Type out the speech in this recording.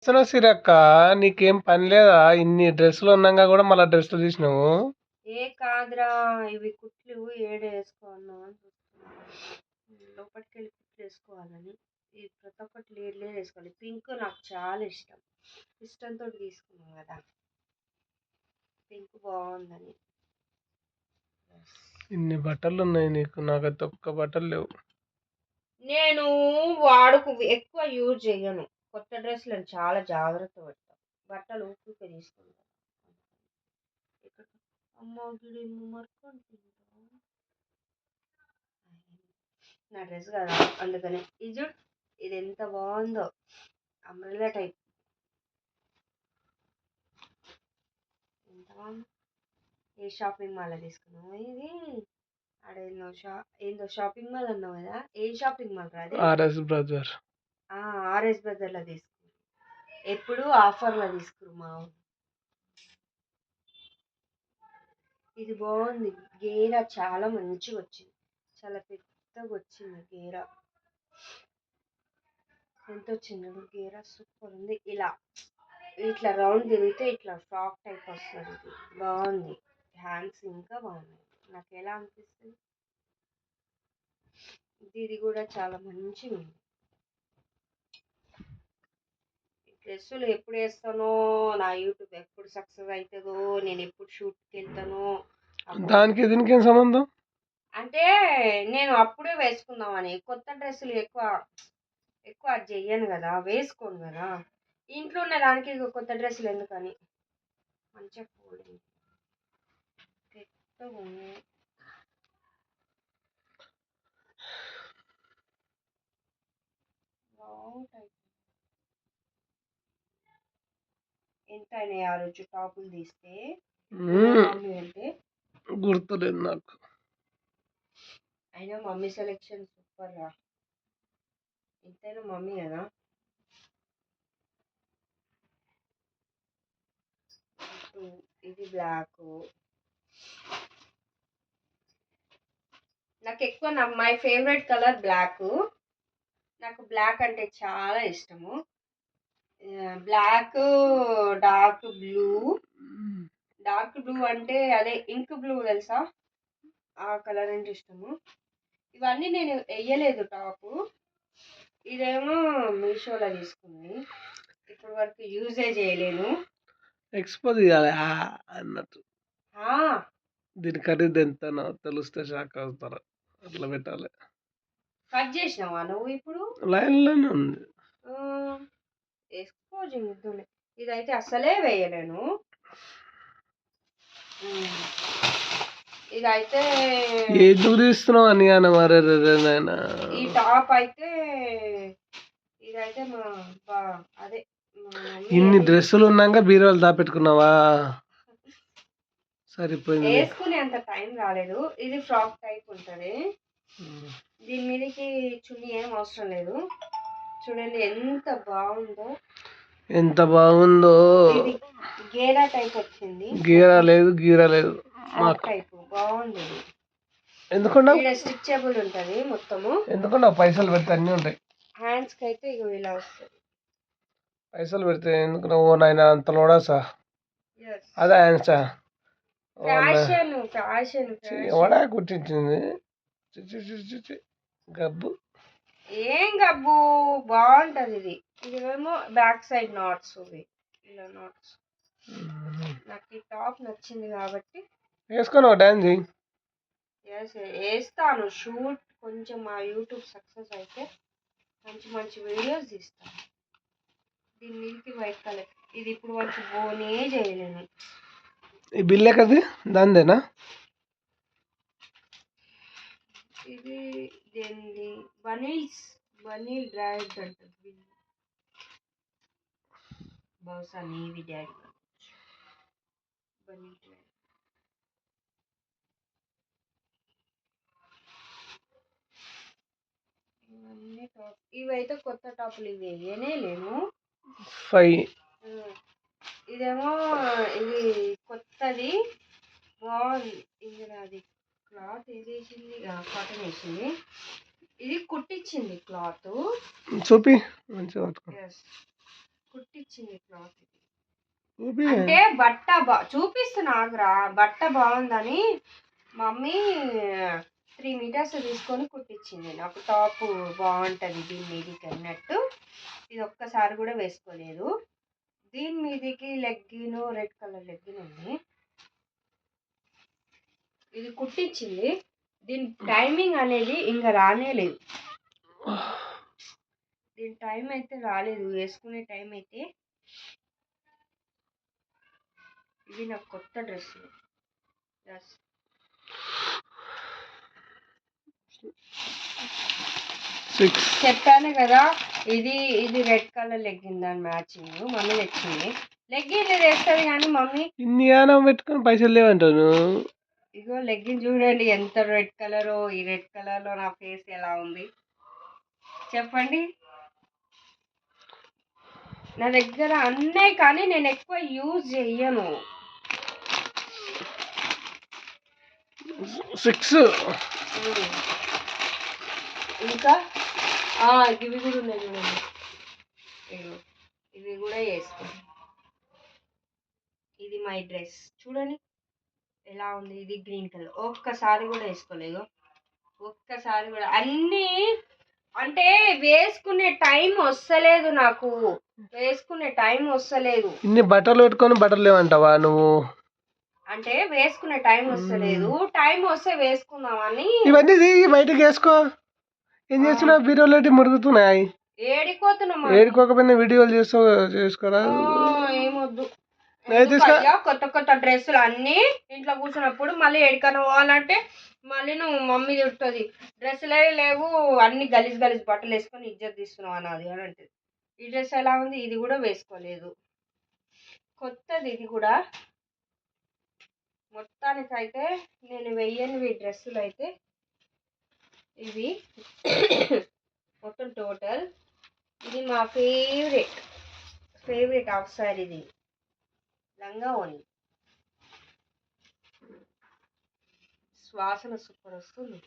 అసలు సిరక్క నీకేం పని లేదా? ఇన్ని డ్రెస్సులు ఉన్నాగా కూడా మళ్ళీ డ్రెస్సులు తీసినావు. ఏ కాదురా, ఇవి కుట్లు ఏడేసుకోవాలా అని చూస్తున్నా. లోపలికి వెళ్ళి కుట్లు వేసుకోవాలని. ఈ ప్రతి ఒక్కటి లేట్ వేసుకోవాలి. పింక్ నాకు చాలా ఇష్టం. ఇష్టంతో తీసుకున్నాం కదా, పింక్ బాగుందని. ఇన్ని బట్టలు ఉన్నాయి నీకు, నాకైతే ఒక్క బట్టలు లేవు. నేను ఎక్కువ యూజ్ చేయను. కొత్త డ్రెస్సులను చాలా జాగ్రత్త పడతాను. బట్టలు ఊపికే తీసుకుంటాను. అమ్మ గిడేమో మర్కంటుందా నా డ్రెస్ కదా, అందుకని. ఇది ఇది ఎంత బాగుందో, అంబ్రెల్లా టైప్. ఎంత బాగుంది. ఏ షాపింగ్ మాల్లో తీసుకున్నావు ఇది? ఆడేందో ఏందో షాపింగ్ మాల్ అన్నావు కదా, ఏ షాపింగ్ మాల్ రాదు? RS brother. ఆర్ఎస్ బజార్లో తీసుకున్నాం. ఎప్పుడు ఆఫర్లో తీసుకురు మా ఊరు. ఇది బాగుంది. గేరా చాలా మంచిగా వచ్చింది. చాలా పెద్దగా వచ్చింది గేరా. ఎంత వచ్చింది గేరా? సూపర్ ఉంది. ఇట్లా రౌండ్ తిరిగితే ఇట్లా ఫ్రాక్ టైప్ వస్తుంది. ఇది బాగుంది. హ్యాండ్స్ ఇంకా బాగున్నాయి. నాకు ఎలా అనిపిస్తుంది, ఇది కూడా చాలా మంచిగా ఉంది. డ్రెస్సులు ఎప్పుడు వేస్తానో, నా యూట్యూబ్ ఎప్పుడు సక్సెస్ అవుతుందో, నేను ఎప్పుడు షూట్కి వెళ్తానో. దానికి దీనికి ఏం సంబంధం? అంటే నేను అప్పుడే వేసుకుందామని. కొత్త డ్రెస్సులు ఎక్కువ ఎక్కువ అది చెయ్యను కదా, వేసుకోను కదా. ఇంట్లో ఉన్న దానికి కొత్త డ్రెస్సులు ఎందుకని. మంచిగా ఫోల్డింగ్ పెద్దగా ఉంది. ఎంత అయినాయి ఆ రోజు టాపులు తీస్తే? మమ్మీ అంటే గుర్తులేదు నాకు. అయినా మమ్మీ సెలెక్షన్ సూపర్ రా. ఎంతైనా మమ్మీ కదా. ఇది బ్లాక్. నాకు ఎక్కువ మై ఫేవరెట్ కలర్ బ్లాక్. నాకు బ్లాక్ అంటే చాలా ఇష్టము. బ్లాక్, డార్క్ బ్లూ అంటే అదే ఇంక్ బ్లూ తెలుసా, ఆ కలర్ అంటే ఇష్టము. ఇవన్నీ నేను వేయలేదు టాపు. ఇదేమో మీషోలో తీసుకుంది. ఇప్పటి వరకు యూజే చేయలేను. ఎక్స్పోజ్ చేయాలి అన్నట్టు. దీని ఖరీదు ఎంతనో తెలిస్తే షాక్ అవుతారు. అట్లా పెట్టాలి. కట్ చేసినావా నువ్వు? ఇప్పుడు లైన్లోనే ఉంది. ఎక్స్పోజింగ్ ఇదైతే అసలే వేయలేను. ఇదైతే ఎందుకు తీస్తున్నావు అని కానీ మరి ఈ టాప్ అయితే, ఇదైతే అదే ఇన్ని డ్రెస్సులు ఉన్నాక బీరువాలు దాపెట్టుకున్నావా? సరిపోయింది. వేసుకునే అంత టైం రాలేదు. ఇది ఫ్రాక్ టైప్ ఉంటది. దీని మీదకి చున్నీ ఏం అవసరం లేదు. చూడండి ఎంత బాగుందో. ఎంత బాగుందో. ఇది గేరా టైప్ వచ్చింది. గీరా లేదు ఫ్రాక్ టైప్ బాగుంది. ఎందుకుండా స్టిచ్చబుల్ ఉంటది మొత్తము. ఎందుకుండా పైసలు పెడితే అన్నీ ఉంటాయి. హ్యాండ్స్ కి అయితే ఇగో ఇలా వస్తుంది. పైసలు పెడితే ఎందుకు? ఓ నాయన అంత లోడాసా? అదే హ్యాండ్సా? ఫ్యాషన్ ఎవడా కుట్టించింది? గబ్బు. ఏం గబ్బు, బాగుంటది ఇది. ఇదేమో బ్యాక్ సైడ్ నాట్స్. ఇలా నాట్స్. నాకు ఈ టాప్ నచ్చింది కాబట్టి వేసుకొని డాన్స్ చేయి. వేస్తాను షూట్. కొంచెం మా యూట్యూబ్ సక్సెస్ అయితే మంచి మంచి వీడియోస్ తీస్తాను. దీని మీదకి వైట్ కలర్. ఇది ఇప్పుడు వరకు బోనే చేయలేను. ఈ బిల్ ఎక్కడిది? దానిదేనా? ఇది దేనిది? బనీల్ డ్రైవ్ అంటుంది. బహుశా నీవి డాడీ. బనీల్ డ్రైవ్. ఇవన్నీ టాప్. ఇవైతే కొత్త టాపులు. ఇవి వేయనే లేను. 5. ఇదేమో ఇది కొత్తది, బాగుంది. ఇది అది క్లాత్ ఏది వేసింది? కాటన్ వేసింది. ఇది కుట్టించింది క్లాత్. చూపి మంచిగా కుట్టి కుట్టించింది క్లాత్ ఇది. చూపి. అంటే బట్ట చూపిస్తున్నా ఆగ్రా, బట్ట బాగుందని మమ్మీ 3 మీటర్స్ తీసుకొని కుట్టించింది. నాకు టాప్ బాగుంటుంది దీని మీదకి అన్నట్టు. ఇది ఒక్కసారి కూడా వేసుకోలేదు. దీని మీదకి లెగ్గిన్, రెడ్ కలర్ లెగ్గిన్ ఉంది. ఇది కుట్టించింది. దీని టైమింగ్ అనేది ఇంకా రానేలేదు. దీని టైం అయితే రాలేదు, వేసుకునే టైం అయితే. ఇది నాకు కొత్త డ్రెస్. చెప్పాను కదా, ఇది రెడ్ కలర్ లెగ్గిన్ దాని మ్యాచింగ్ మమ్మీ తెచ్చింది. లెగ్గిన్ వేస్తుంది కానీ మమ్మీ ఇన్ని యానం పెట్టుకుని పైసలు లేవంటాను. ఇగో లెగ్గిన్ చూడండి ఎంత రెడ్ కలర్. ఈ రెడ్ కలర్ లో నా ఫేస్ ఎలా ఉంది చెప్పండి. నా దగ్గర అన్నీ కానీ నేను ఎక్కువ యూజ్ చెయ్యను. 6 ఇంకా ఇవి కూడా ఉన్నాయి చూడండి. ఇవి కూడా వేసుకో. ఇది మై డ్రెస్ చూడండి ఎలా ఉంది. ఇది గ్రీన్ కలర్. ఒక్కసారి కూడా వేసుకోలేదు, ఒక్కసారి కూడా. అన్నీ అంటే వేసుకునే టైం వస్తలేదు నాకు, వేసుకునే టైం వస్తలేదు. ఇన్ని బట్టలు పెట్టుకొని బట్టలు లేవంటావా నువ్వు? అంటే వేసుకునే టైం వస్తలేదు, టైం వస్తే వేసుకుందామని. ఇవన్నీ బయటకు వేసుకో. ఏం చేస్తున్నావు? బీరోలు మురుగుతున్నాయి. ఏడిపోతున్నా. ఏడుకోకపోయినా వీడియోలు చేసుకోరా. ఏమొద్దు. కొత్త కొత్త డ్రెస్సులు అన్నీ ఇంట్లో కూర్చున్నప్పుడు మళ్ళీ ఎడికన్నా పోవాలంటే మళ్ళీ నువ్వు మమ్మీ తిడుతుంది. డ్రెస్సులే లేవు, అన్ని గలీజ్ గలీజ్ బట్టలు వేసుకొని ఇజ్జత్ తీస్తున్నావు అన్నది అని అంటే. ఈ డ్రెస్ ఎలా ఉంది? ఇది కూడా వేసుకోలేదు, కొత్తది ఇది కూడా. మొత్తానికైతే నేను వెయ్యనివి డ్రెస్సులు అయితే ఇవి మొత్తం టోటల్. ఇది మా ఫేవరెట్ హాఫ్ సారీ. ఇది లంగా ఓని, వాసన సూపర్ వస్తుంది.